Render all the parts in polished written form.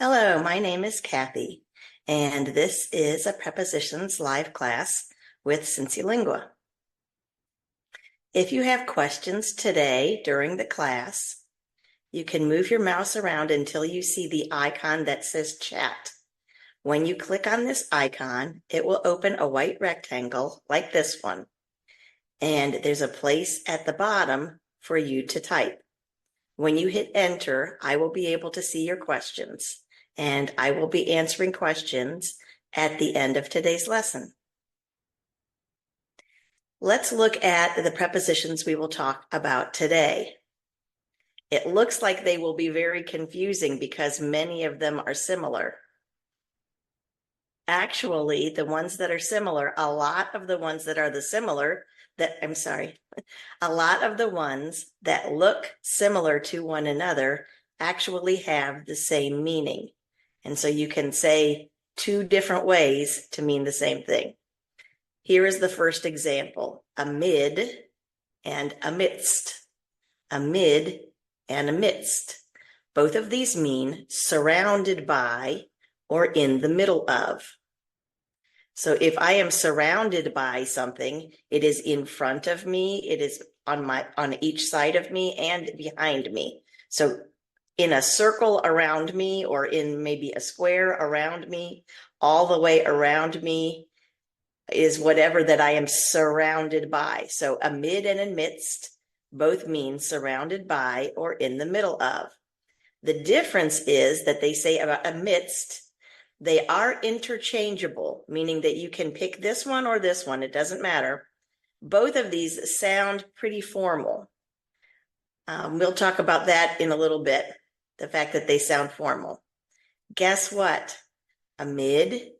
Hello, my name is Kathy, and this is a Prepositions live class with CINCILINGUA. If you have questions today during the class, you can move your mouse around until you see the icon that says chat. When you click on this icon, it will open a white rectangle like this one, and there's a place at the bottom for you to type. When you hit enter, I will be able to see your questions, and I will be answering questions at the end of today's lesson. Let's look at the prepositions we will talk about today. It looks like they will be very confusing because many of them are similar. Actually, the ones that are similar, a lot of the ones that look similar to one another actually have the same meaning. And so you can say two different ways to mean the same thing. Here is the first example: amid and amidst. Amid and amidst. Both of these mean surrounded by or in the middle of. So if I am surrounded by something, it is in front of me, it is on each side of me and behind me. So in a circle around me, or in maybe a square around me, all the way around me is whatever that I am surrounded by. So amid and amidst both mean surrounded by or in the middle of. The difference is that they say about amidst, they are interchangeable, meaning that you can pick this one or this one, it doesn't matter. Both of these sound pretty formal. We'll talk about that in a little bit, the fact that they sound formal. Guess what? Amid,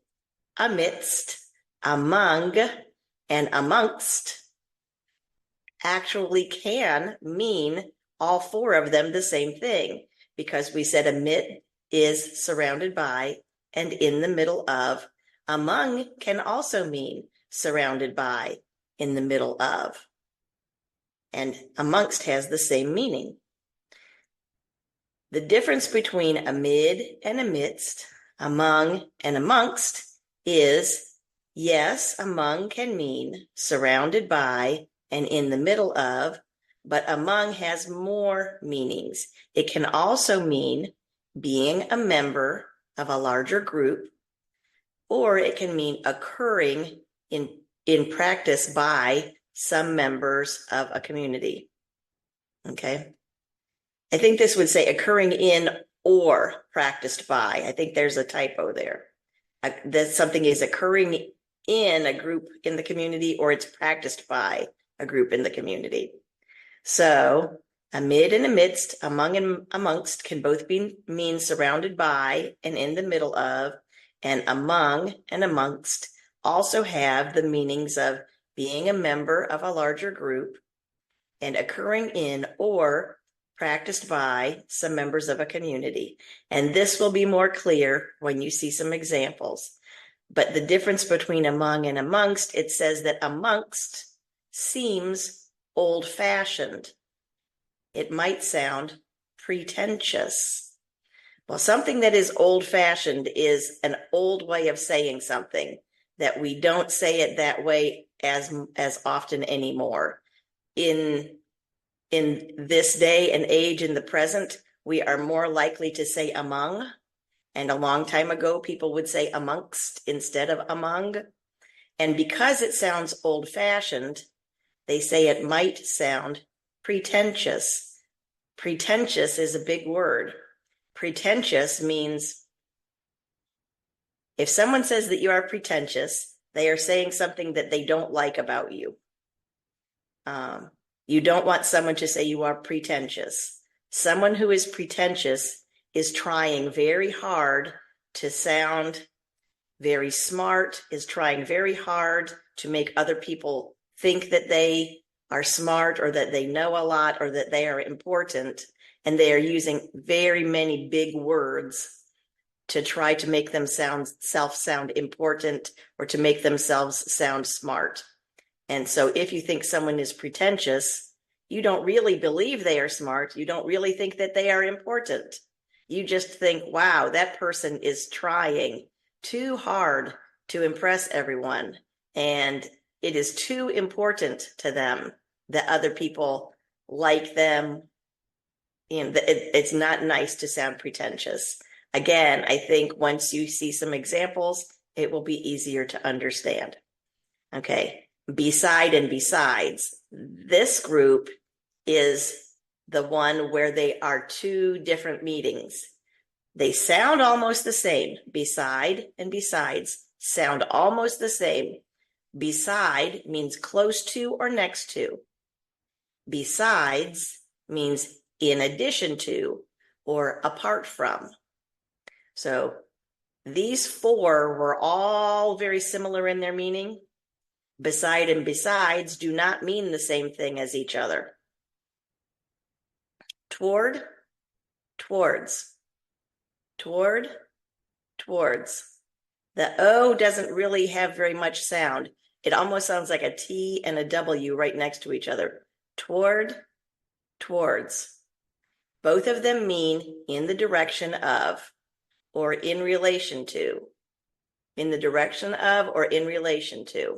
amidst, among, and amongst actually can mean all four of them the same thing, because we said amid is surrounded by and in the middle of. Among can also mean surrounded by, in the middle of. And amongst has the same meaning. The difference between amid and amidst, among and amongst, is yes, among can mean surrounded by and in the middle of, but among has more meanings. It can also mean being a member of a larger group, or it can mean occurring in practice by some members of a community. Okay. I think this would say occurring in or practiced by. I think there's a typo there. That something is occurring in a group in the community, or it's practiced by a group in the community. So amid and amidst, among and amongst can both mean surrounded by and in the middle of, and among and amongst also have the meanings of being a member of a larger group and occurring in or practiced by some members of a community. And this will be more clear when you see some examples. But the difference between among and amongst, it says that amongst seems old-fashioned. It might sound pretentious. Well, something that is old-fashioned is an old way of saying something, that we don't say it that way as often anymore. In this day and age, in the present, we are more likely to say among, and a long time ago, people would say amongst instead of among. And because it sounds old-fashioned, they say it might sound pretentious. Pretentious is a big word. Pretentious means if someone says that you are pretentious, they are saying something that they don't like about you. You don't want someone to say you are pretentious. Someone who is pretentious is trying very hard to sound very smart, is trying very hard to make other people think that they are smart, or that they know a lot, or that they are important. And they are using very many big words to try to make themselves sound important, or to make themselves sound smart. And so if you think someone is pretentious, you don't really believe they are smart. You don't really think that they are important. you just think, wow, that person is trying too hard to impress everyone. And it is too important to them that other people like them. It's not nice to sound pretentious. Again, I think once you see some examples, it will be easier to understand. Okay, beside and besides. This group is the one where they are two different meanings. They sound almost the same. Beside and besides sound almost the same. Beside means close to or next to. Besides means in addition to or apart from. So these four were all very similar in their meaning. Beside and besides do not mean the same thing as each other. Toward, towards. Toward, towards. The O doesn't really have very much sound. It almost sounds like a T and a W right next to each other. Toward, towards. Both of them mean in the direction of or in relation to. In the direction of or in relation to.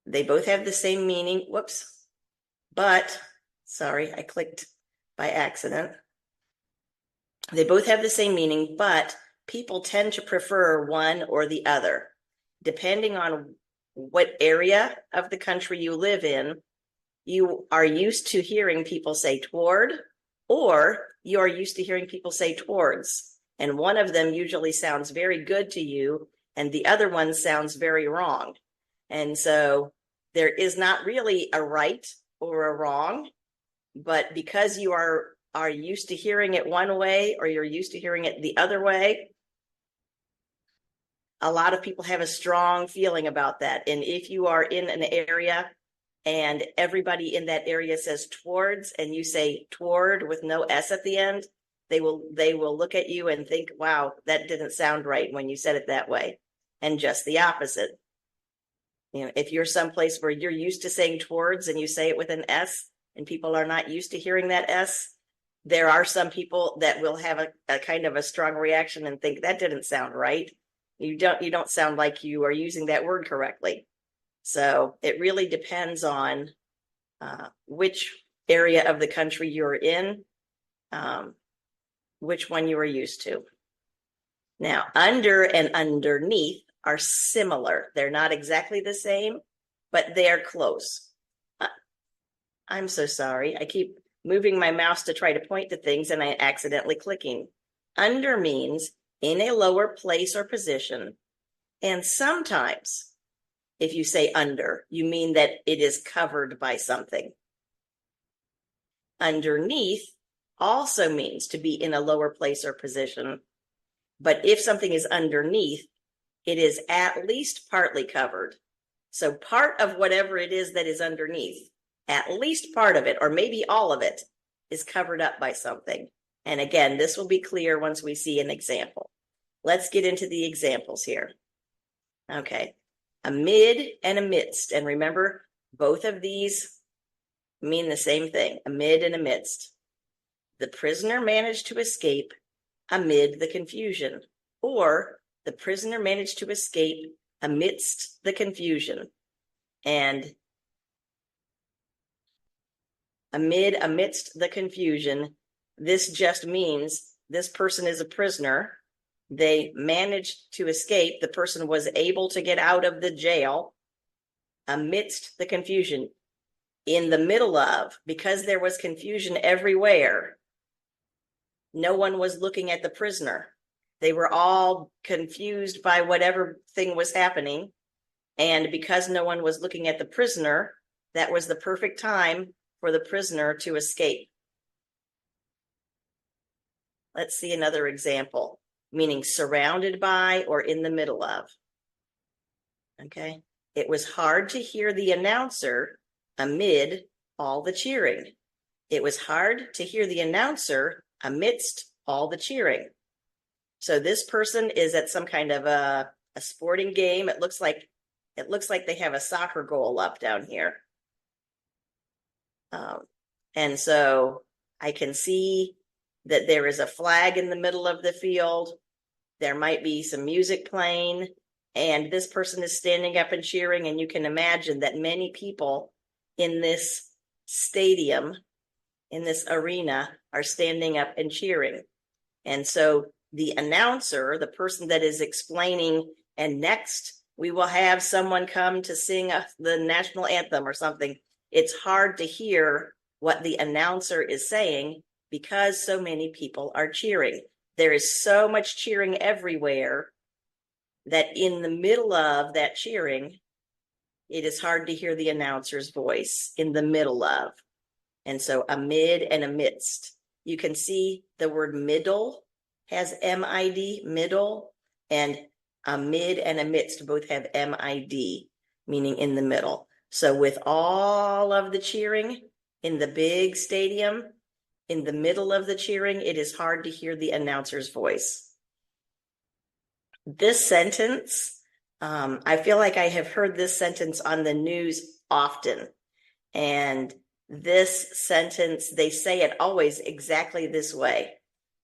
They both have the same meaning. Whoops. But, sorry, I clicked by accident. They both have the same meaning, but people tend to prefer one or the other. Depending on what area of the country you live in, you are used to hearing people say toward, or you are used to hearing people say towards. And one of them usually sounds very good to you, and the other one sounds very wrong. And so there is not really a right or a wrong, but because you are used to hearing it one way or you're used to hearing it the other way, a lot of people have a strong feeling about that. And if you are in an area and everybody in that area says towards and you say toward with no S at the end, they will look at you and think, wow, that didn't sound right when you said it that way. And just the opposite. If you're someplace where you're used to saying towards and you say it with an S and people are not used to hearing that S, there are some people that will have a kind of a strong reaction and think that didn't sound right. You don't sound like you are using that word correctly. So it really depends on which area of the country you're in, which one you are used to. Now, under and underneath are similar. They're not exactly the same, but they are close. I'm so sorry. I keep moving my mouse to try to point to things and I accidentally clicking. Under means in a lower place or position. And sometimes if you say under, you mean that it is covered by something. Underneath also means to be in a lower place or position. But if something is underneath, it is at least partly covered. So part of whatever it is that is underneath, at least part of it, or maybe all of it, is covered up by something. And again, this will be clear once we see an example. Let's get into the examples here. Okay, amid and amidst. And remember, both of these mean the same thing, amid and amidst. The prisoner managed to escape amid the confusion, or the prisoner managed to escape amidst the confusion. And amidst the confusion, this just means this person is a prisoner. They managed to escape. The person was able to get out of the jail amidst the confusion. In the middle of, because there was confusion everywhere, no one was looking at the prisoner. They were all confused by whatever thing was happening. And because no one was looking at the prisoner, that was the perfect time for the prisoner to escape. Let's see another example, meaning surrounded by or in the middle of. Okay. It was hard to hear the announcer amid all the cheering. It was hard to hear the announcer amidst all the cheering. So this person is at some kind of a sporting game. It looks like they have a soccer goal up down here. And so I can see that there is a flag in the middle of the field. There might be some music playing, and this person is standing up and cheering. And you can imagine that many people in this stadium, in this arena, are standing up and cheering. And so the announcer, the person that is explaining, and next we will have someone come to sing the national anthem or something. It's hard to hear what the announcer is saying because so many people are cheering. There is so much cheering everywhere that in the middle of that cheering, it is hard to hear the announcer's voice in the middle of. And so amid and amidst. You can see the word middle has M-I-D, middle, and amid and amidst both have M-I-D, meaning in the middle. So with all of the cheering in the big stadium, in the middle of the cheering, it is hard to hear the announcer's voice. This sentence, I feel like I have heard this sentence on the news often. And this sentence, they say it always exactly this way.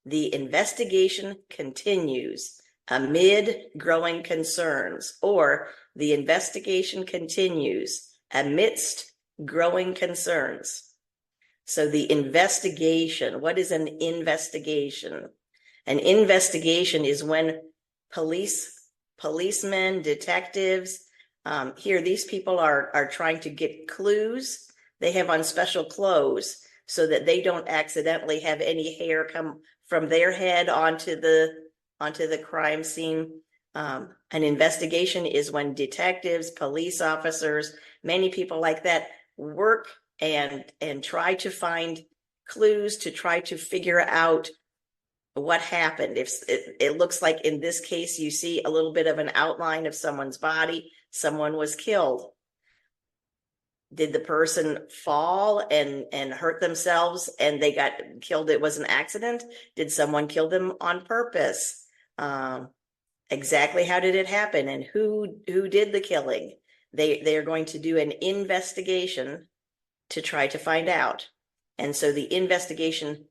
The investigation continues amid growing concerns, or the investigation continues amidst growing concerns. So the investigation, what is an investigation? An investigation is when policemen, detectives, here these people are trying to get clues. They have on special clothes so that they don't accidentally have any hair come from their head onto the crime scene. An investigation is when detectives, police officers, many people like that work and try to find clues to try to figure out what happened. If it looks like in this case, you see a little bit of an outline of someone's body, someone was killed. Did the person fall and hurt themselves and they got killed? It was an accident. Did someone kill them on purpose? Exactly how did it happen, and who did the killing? They are going to do an investigation to try to find out. And so the investigation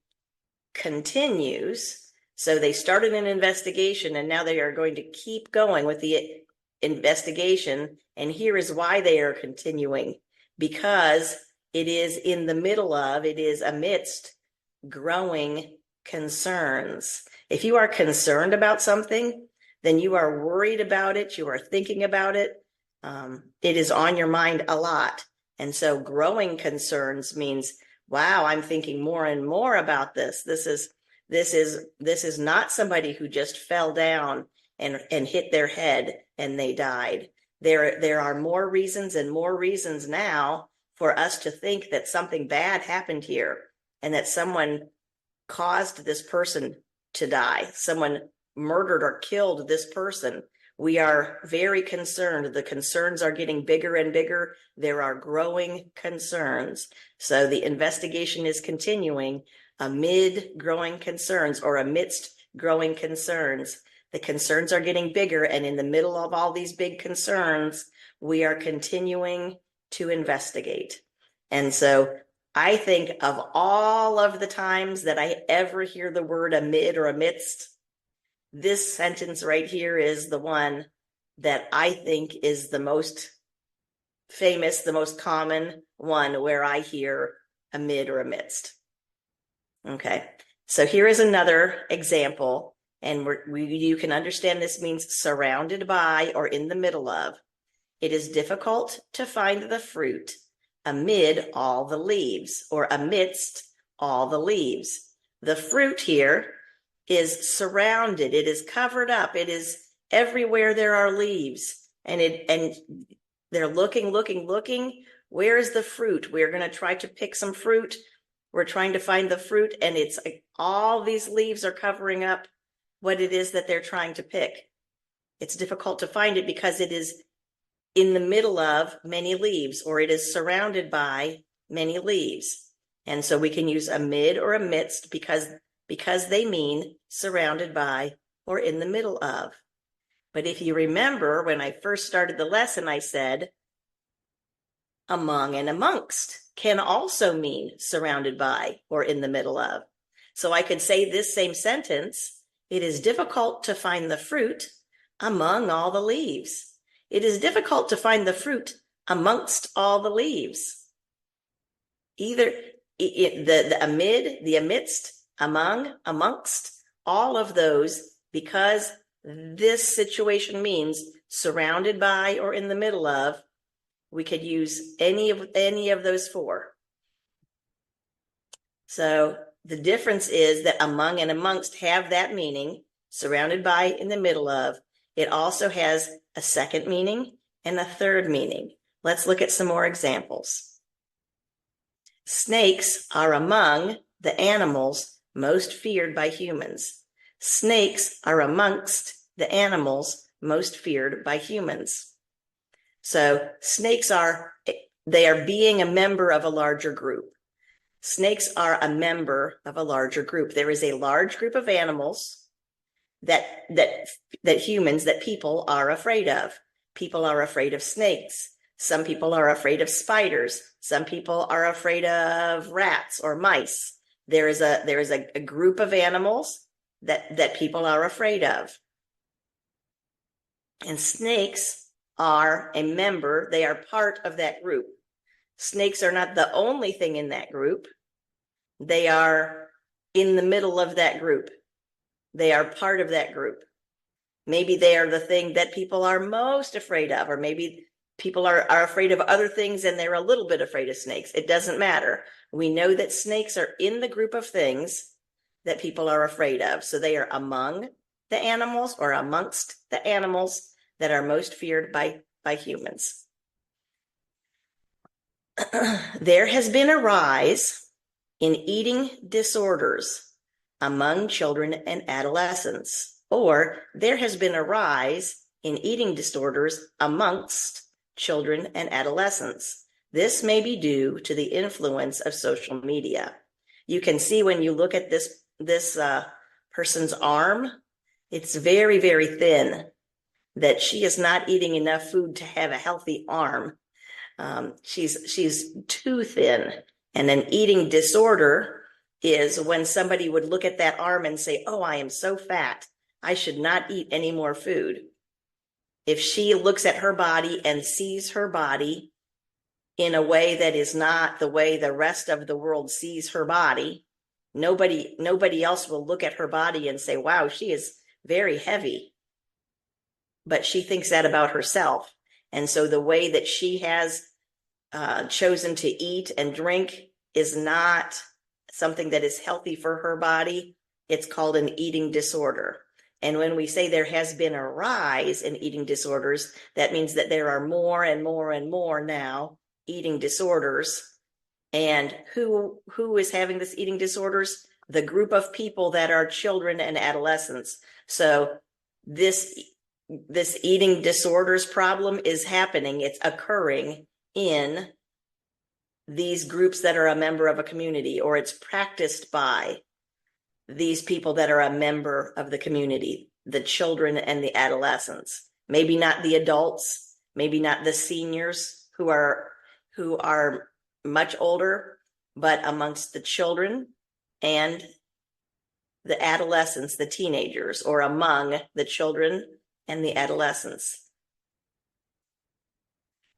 continues. So they started an investigation and now they are going to keep going with the investigation. And here is why they are continuing. Because it is in the middle of, it is amidst growing concerns. If you are concerned about something, then you are worried about it, you are thinking about it. It is on your mind a lot. And so growing concerns means, wow, I'm thinking more and more about this. This is not somebody who just fell down and hit their head and they died. There are more reasons and more reasons now for us to think that something bad happened here and that someone caused this person to die. Someone murdered or killed this person. We are very concerned. The concerns are getting bigger and bigger. There are growing concerns. So the investigation is continuing amid growing concerns or amidst growing concerns. The concerns are getting bigger, and in the middle of all these big concerns, we are continuing to investigate. And so I think of all of the times that I ever hear the word amid or amidst, this sentence right here is the one that I think is the most famous, the most common one where I hear amid or amidst. Okay, so here is another example, and you can understand this means surrounded by or in the middle of. It is difficult to find the fruit amid all the leaves or amidst all the leaves. The fruit here is surrounded, it is covered up, it is everywhere there are leaves, and they're looking. Where is the fruit? We're going to try to pick some fruit. We're trying to find the fruit, and it's like all these leaves are covering up what it is that they're trying to pick. It's difficult to find it because it is in the middle of many leaves, or it is surrounded by many leaves. And so we can use amid or amidst because they mean surrounded by or in the middle of. But if you remember, when I first started the lesson, I said among and amongst can also mean surrounded by or in the middle of. So I could say this same sentence, it is difficult to find the fruit among all the leaves. It is difficult to find the fruit amongst all the leaves. Either the amid, the amidst, among, amongst, all of those, because this situation means surrounded by or in the middle of, we could use any of those four. So the difference is that among and amongst have that meaning, surrounded by, in the middle of. It also has a second meaning and a third meaning. Let's look at some more examples. Snakes are among the animals most feared by humans. Snakes are amongst the animals most feared by humans. So snakes they are being a member of a larger group. Snakes are a member of a larger group. There is a large group of animals that humans, that people are afraid of. People are afraid of snakes. Some people are afraid of spiders. Some people are afraid of rats or mice. There is a group of animals that people are afraid of. And snakes are a member, they are part of that group. Snakes are not the only thing in that group. They are in the middle of that group. They are part of that group. Maybe they are the thing that people are most afraid of, or maybe people are afraid of other things and they're a little bit afraid of snakes. It doesn't matter. We know that snakes are in the group of things that people are afraid of. So they are among the animals or amongst the animals that are most feared by humans. There has been a rise in eating disorders among children and adolescents, or there has been a rise in eating disorders amongst children and adolescents. This may be due to the influence of social media. You can see when you look at this person's arm, it's very, very thin, that she is not eating enough food to have a healthy arm. She's too thin. And an eating disorder is when somebody would look at that arm and say, oh, I am so fat, I should not eat any more food. If she looks at her body and sees her body in a way that is not the way the rest of the world sees her body, nobody else will look at her body and say, wow, she is very heavy. But she thinks that about herself. And so the way that she has chosen to eat and drink is not something that is healthy for her body. It's called an eating disorder. And when we say there has been a rise in eating disorders, that means that there are more and more and more now eating disorders. And who is having this eating disorders? The group of people that are children and adolescents. So this eating disorders problem is happening. It's occurring in these groups that are a member of a community, or it's practiced by these people that are a member of the community, the children and the adolescents. Maybe not the adults, maybe not the seniors who are much older, but amongst the children and the adolescents, the teenagers, or among the children and the adolescents.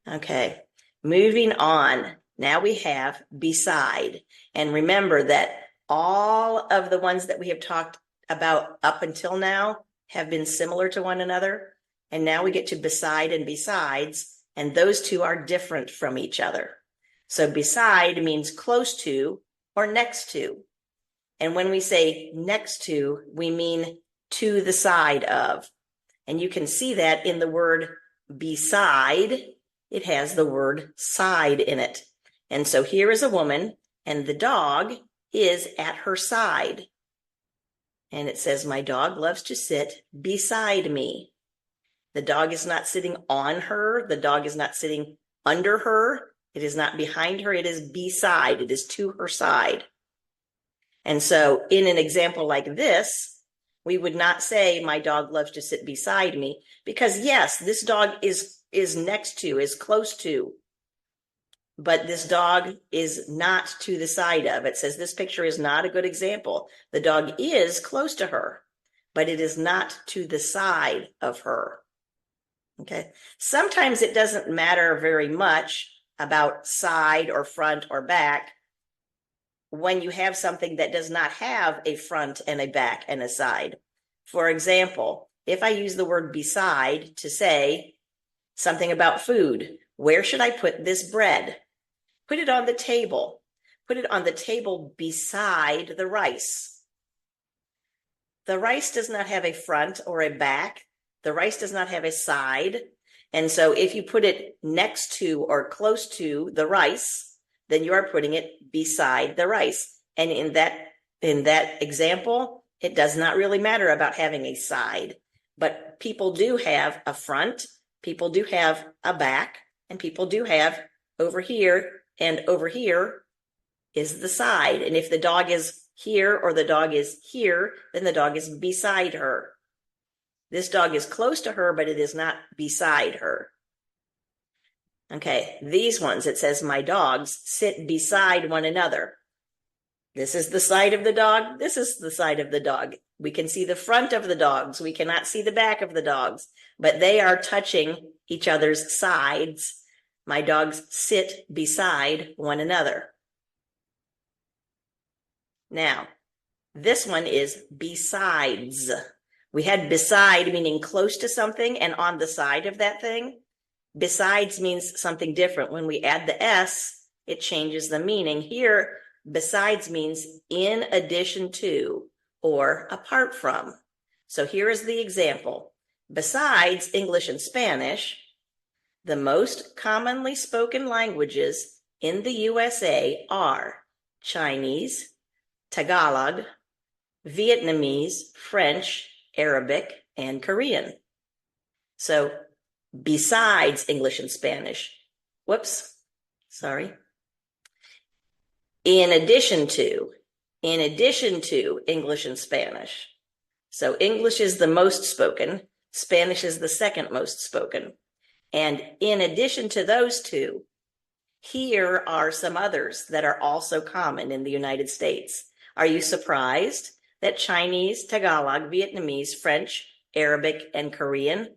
Okay, moving on. Now we have beside. And remember that all of the ones that we have talked about up until now have been similar to one another. And now we get to beside and besides, and those two are different from each other. So beside means close to or next to. And when we say next to, we mean to the side of. And you can see that in the word beside, it has the word side in it. And so here is a woman, and the dog is at her side. And it says, my dog loves to sit beside me. The dog is not sitting on her. The dog is not sitting under her. It is not behind her. It is beside. It is to her side. And so in an example like this, we would not say my dog loves to sit beside me, because yes, this dog is next to, is close to, but this dog is not to the side of. It says this picture is not a good example. The dog is close to her, but it is not to the side of her. Okay. Sometimes it doesn't matter very much about side or front or back when you have something that does not have a front and a back and a side. For example, if I use the word beside to say something about food, where should I put this bread? Put it on the table. Put it on the table beside the rice. The rice does not have a front or a back. The rice does not have a side. And so if you put it next to or close to the rice, then you are putting it beside the rice. And in that example, it does not really matter about having a side, but people do have a front, people do have a back, and people do have over here, and over here is the side. And if the dog is here or the dog is here, then the dog is beside her. This dog is close to her, but it is not beside her. Okay, these ones, it says my dogs sit beside one another. This is the side of the dog. This is the side of the dog. We can see the front of the dogs. We cannot see the back of the dogs, but they are touching each other's sides. My dogs sit beside one another. Now, this one is besides. We had beside meaning close to something and on the side of that thing. Besides means something different. When we add the S, it changes the meaning. Here, besides means in addition to or apart from. So here is the example. Besides English and Spanish, the most commonly spoken languages in the USA are Chinese, Tagalog, Vietnamese, French, Arabic, and Korean. So besides English and Spanish, in addition to English and Spanish. So English is the most spoken, Spanish is the second most spoken. And in addition to those two, here are some others that are also common in the United States. Are you surprised that Chinese, Tagalog, Vietnamese, French, Arabic, and Korean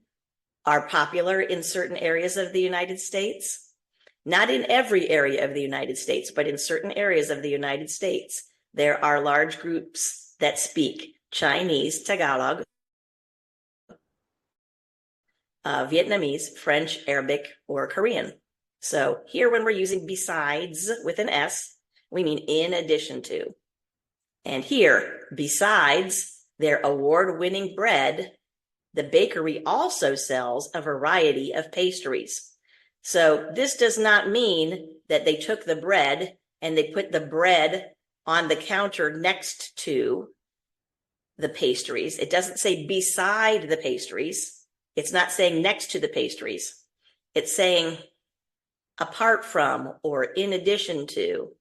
are popular in certain areas of the United States? Not in every area of the United States, but in certain areas of the United States, there are large groups that speak Chinese, Tagalog, Vietnamese, French, Arabic, or Korean. So here when we're using besides with an S, we mean in addition to. And here, besides their award-winning bread, the bakery also sells a variety of pastries. So this does not mean that they took the bread and they put the bread on the counter next to the pastries. It doesn't say beside the pastries. It's not saying next to the pastries. It's saying apart from or in addition to.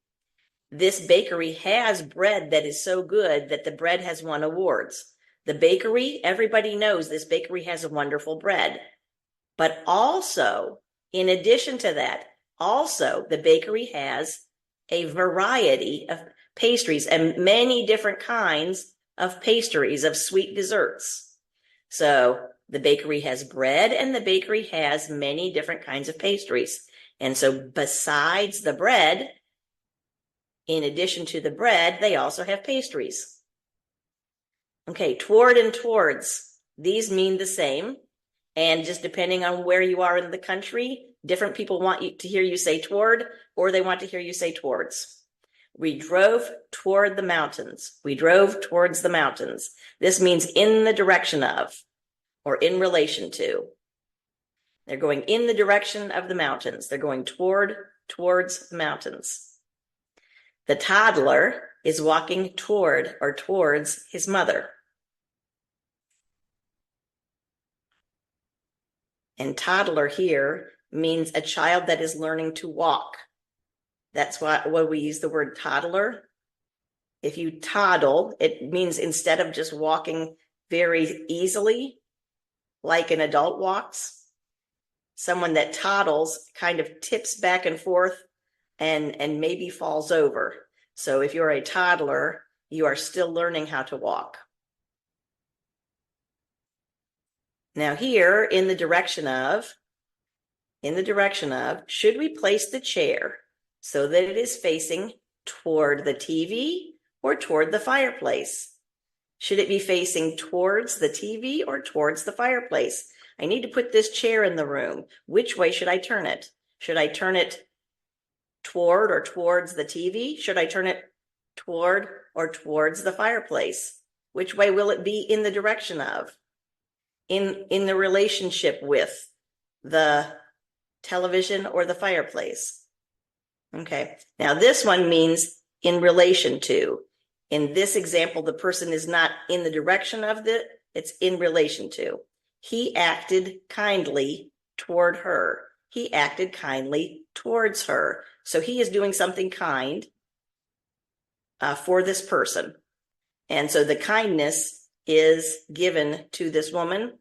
This bakery has bread that is so good that the bread has won awards. The bakery, everybody knows this bakery has a wonderful bread. But also, in addition to that, also the bakery has a variety of pastries and many different kinds of pastries, of sweet desserts. So the bakery has bread and the bakery has many different kinds of pastries. And so besides the bread, in addition to the bread, they also have pastries. Okay, toward and towards, these mean the same. And just depending on where you are in the country, different people want you to hear you say toward, or they want to hear you say towards. We drove toward the mountains. We drove towards the mountains. This means in the direction of, or in relation to. They're going in the direction of the mountains. They're going towards the mountains. The toddler is walking toward or towards his mother. And toddler here means a child that is learning to walk. That's why we use the word toddler. If you toddle, it means instead of just walking very easily, like an adult walks, someone that toddles kind of tips back and forth and maybe falls over. So if you're a toddler, you are still learning how to walk. Now here, in the direction of, should we place the chair so that it is facing toward the TV or toward the fireplace? Should it be facing towards the TV or towards the fireplace? I need to put this chair in the room. Which way should I turn it? Should I turn it toward or towards the TV? Should I turn it toward or towards the fireplace? Which way will it be in the direction of? In the relationship with the television or the fireplace? Okay, now this one means in relation to. In this example, the person is not in the direction of it's in relation to. He acted kindly toward her. He acted kindly towards her. So he is doing something kind for this person. And so the kindness is given to this woman.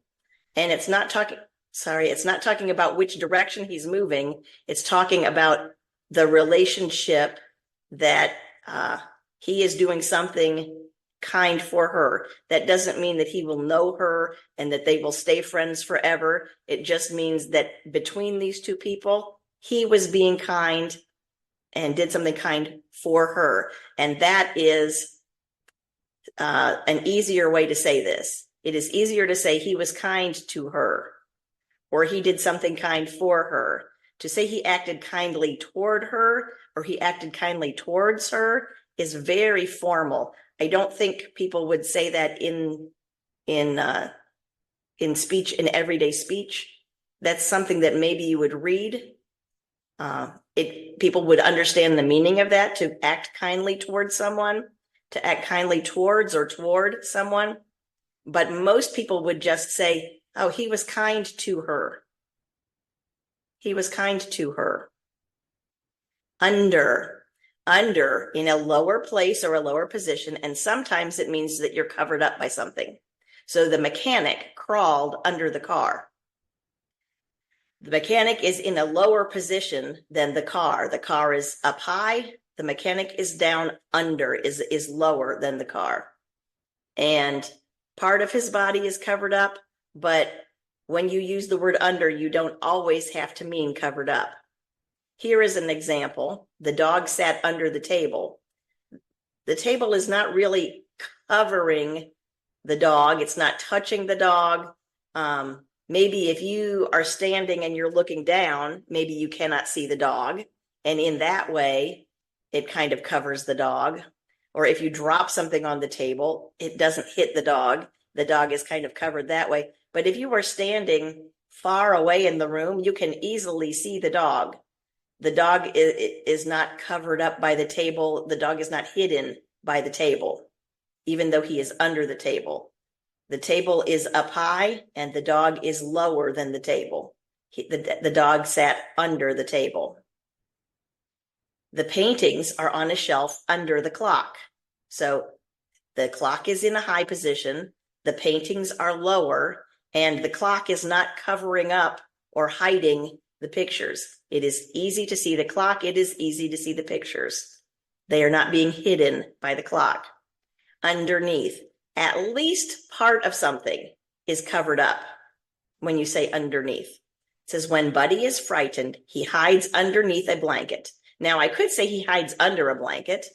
And it's not talking about which direction he's moving. It's talking about the relationship that he is doing something kind for her. That doesn't mean that he will know her and that they will stay friends forever. It just means that between these two people, he was being kind and did something kind for her. And that is an easier way to say this. It is easier to say he was kind to her, or he did something kind for her. To say he acted kindly toward her or he acted kindly towards her is very formal. I don't think people would say that in speech, in everyday speech. That's something that maybe you would read. People would understand the meaning of that, to act kindly towards someone, to act kindly towards or toward someone. But most people would just say, oh, he was kind to her. He was kind to her. Under in a lower place or a lower position, and sometimes it means that you're covered up by something. So the mechanic crawled under the car. The mechanic is in a lower position than the car. The car is up high. The mechanic is down under, is lower than the car. And part of his body is covered up, but when you use the word under, you don't always have to mean covered up. Here is an example. The dog sat under the table. The table is not really covering the dog. It's not touching the dog. Maybe if you are standing and you're looking down, maybe you cannot see the dog. And in that way, it kind of covers the dog. Or if you drop something on the table, it doesn't hit the dog. The dog is kind of covered that way. But if you are standing far away in the room, you can easily see the dog. The dog is not covered up by the table. The dog is not hidden by the table, even though he is under the table. The table is up high and the dog is lower than the table. The dog sat under the table. The paintings are on a shelf under the clock. So the clock is in a high position, the paintings are lower, and the clock is not covering up or hiding the pictures. It is easy to see the clock. It is easy to see the pictures. They are not being hidden by the clock. Underneath, at least part of something is covered up when you say underneath. It says, when Buddy is frightened, he hides underneath a blanket. Now, I could say he hides under a blanket,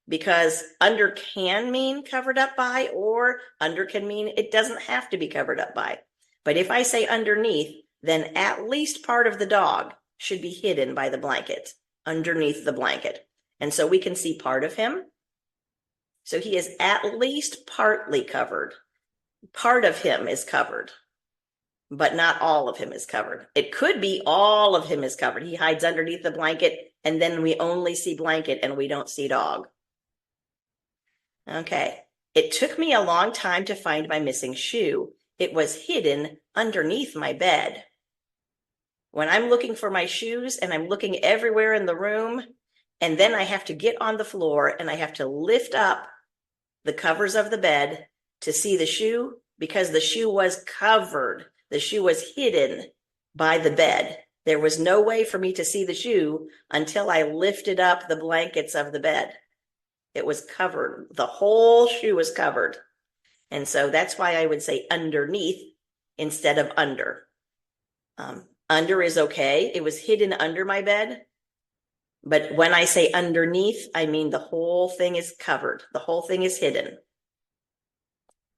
because under can mean covered up by, or under can mean it doesn't have to be covered up by. But if I say underneath, then at least part of the dog should be hidden by the blanket, underneath the blanket. And so we can see part of him. So he is at least partly covered. Part of him is covered, but not all of him is covered. It could be all of him is covered. He hides underneath the blanket, and then we only see blanket and we don't see dog. Okay. It took me a long time to find my missing shoe. It was hidden underneath my bed. When I'm looking for my shoes and I'm looking everywhere in the room, and then I have to get on the floor and I have to lift up the covers of the bed to see the shoe, because the shoe was covered. The shoe was hidden by the bed. There was no way for me to see the shoe until I lifted up the blankets of the bed. It was covered. The whole shoe was covered. And so that's why I would say underneath instead of under. Under is okay. It was hidden under my bed. But when I say underneath, I mean the whole thing is covered. The whole thing is hidden.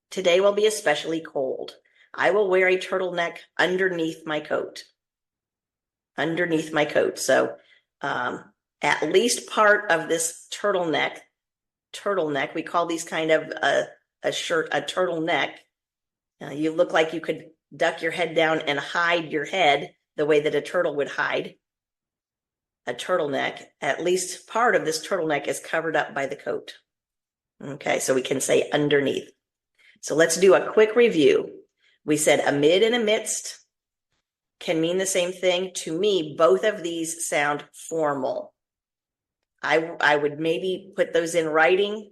Today will be especially cold. I will wear a turtleneck underneath my coat. Underneath my coat. So at least part of this turtleneck, we call these kind of a shirt, a turtleneck. You look like you could duck your head down and hide your head the way that a turtle would hide. A turtleneck, at least part of this turtleneck is covered up by the coat. Okay, so we can say underneath. So let's do a quick review. We said amid and amidst can mean the same thing. To me, both of these sound formal. I would maybe put those in writing.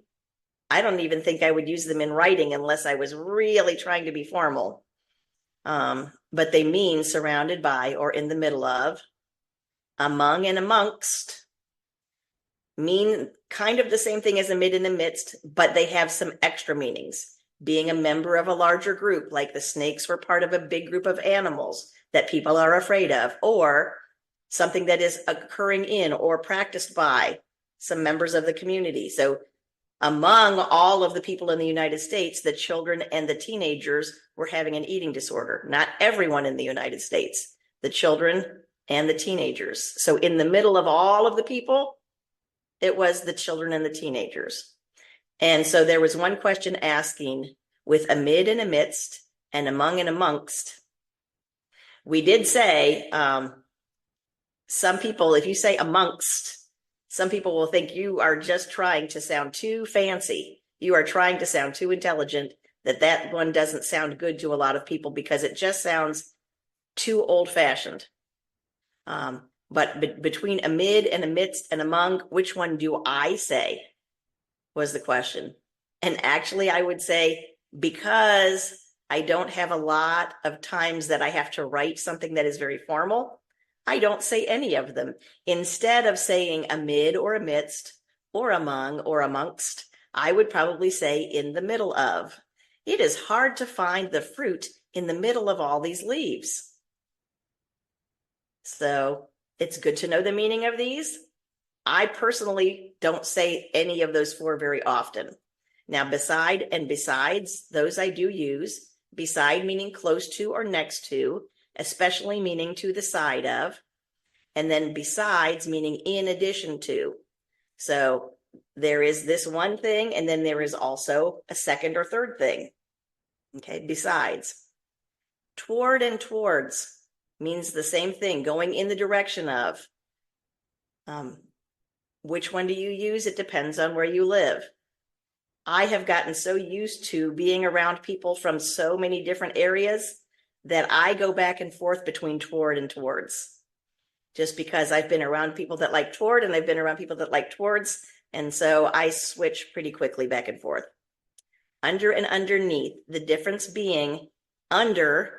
I don't even think I would use them in writing unless I was really trying to be formal. But they mean surrounded by or in the middle of. Among and amongst mean kind of the same thing as amid and amidst, but they have some extra meanings. Being a member of a larger group, like the snakes were part of a big group of animals that people are afraid of, or something that is occurring in or practiced by some members of the community. So among all of the people in the United States, the children and the teenagers were having an eating disorder. Not everyone in the United States, the children and the teenagers. So in the middle of all of the people, it was the children and the teenagers. And so there was one question asking with amid and amidst and among and amongst. We did say some people, if you say amongst, some people will think you are just trying to sound too fancy. You are trying to sound too intelligent, that one doesn't sound good to a lot of people because it just sounds too old-fashioned. But between amid and amidst and among, which one do I say was the question. And actually I would say, because I don't have a lot of times that I have to write something that is very formal, I don't say any of them. Instead of saying amid or amidst or among or amongst, I would probably say in the middle of. It is hard to find the fruit in the middle of all these leaves. So it's good to know the meaning of these. I personally don't say any of those four very often. Now, beside and besides, those I do use. Beside meaning close to or next to, especially meaning to the side of. And then besides meaning in addition to. So there is this one thing, and then there is also a second or third thing. Okay, besides. Toward and towards means the same thing, going in the direction of. Which one do you use? It depends on where you live. I have gotten so used to being around people from so many different areas that I go back and forth between toward and towards. Just because I've been around people that like toward and I've been around people that like towards. And so I switch pretty quickly back and forth. Under and underneath, the difference being under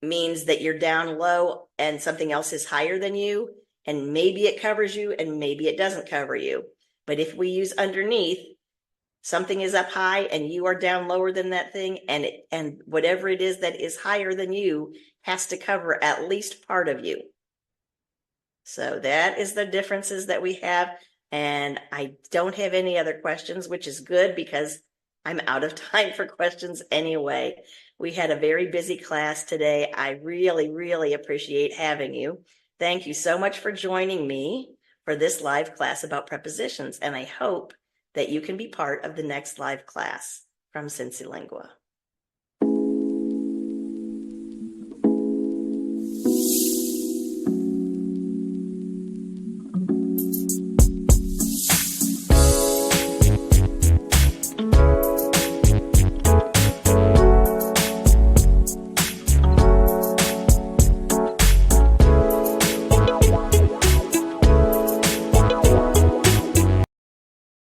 means that you're down low and something else is higher than you, and maybe it covers you and maybe it doesn't cover you. But if we use underneath, something is up high and you are down lower than that thing, and whatever it is that is higher than you has to cover at least part of you. So that is the differences that we have. And I don't have any other questions, which is good because I'm out of time for questions anyway. We had a very busy class today. I really, really appreciate having you. Thank you so much for joining me for this live class about prepositions. And I hope that you can be part of the next live class from CINCILINGUA.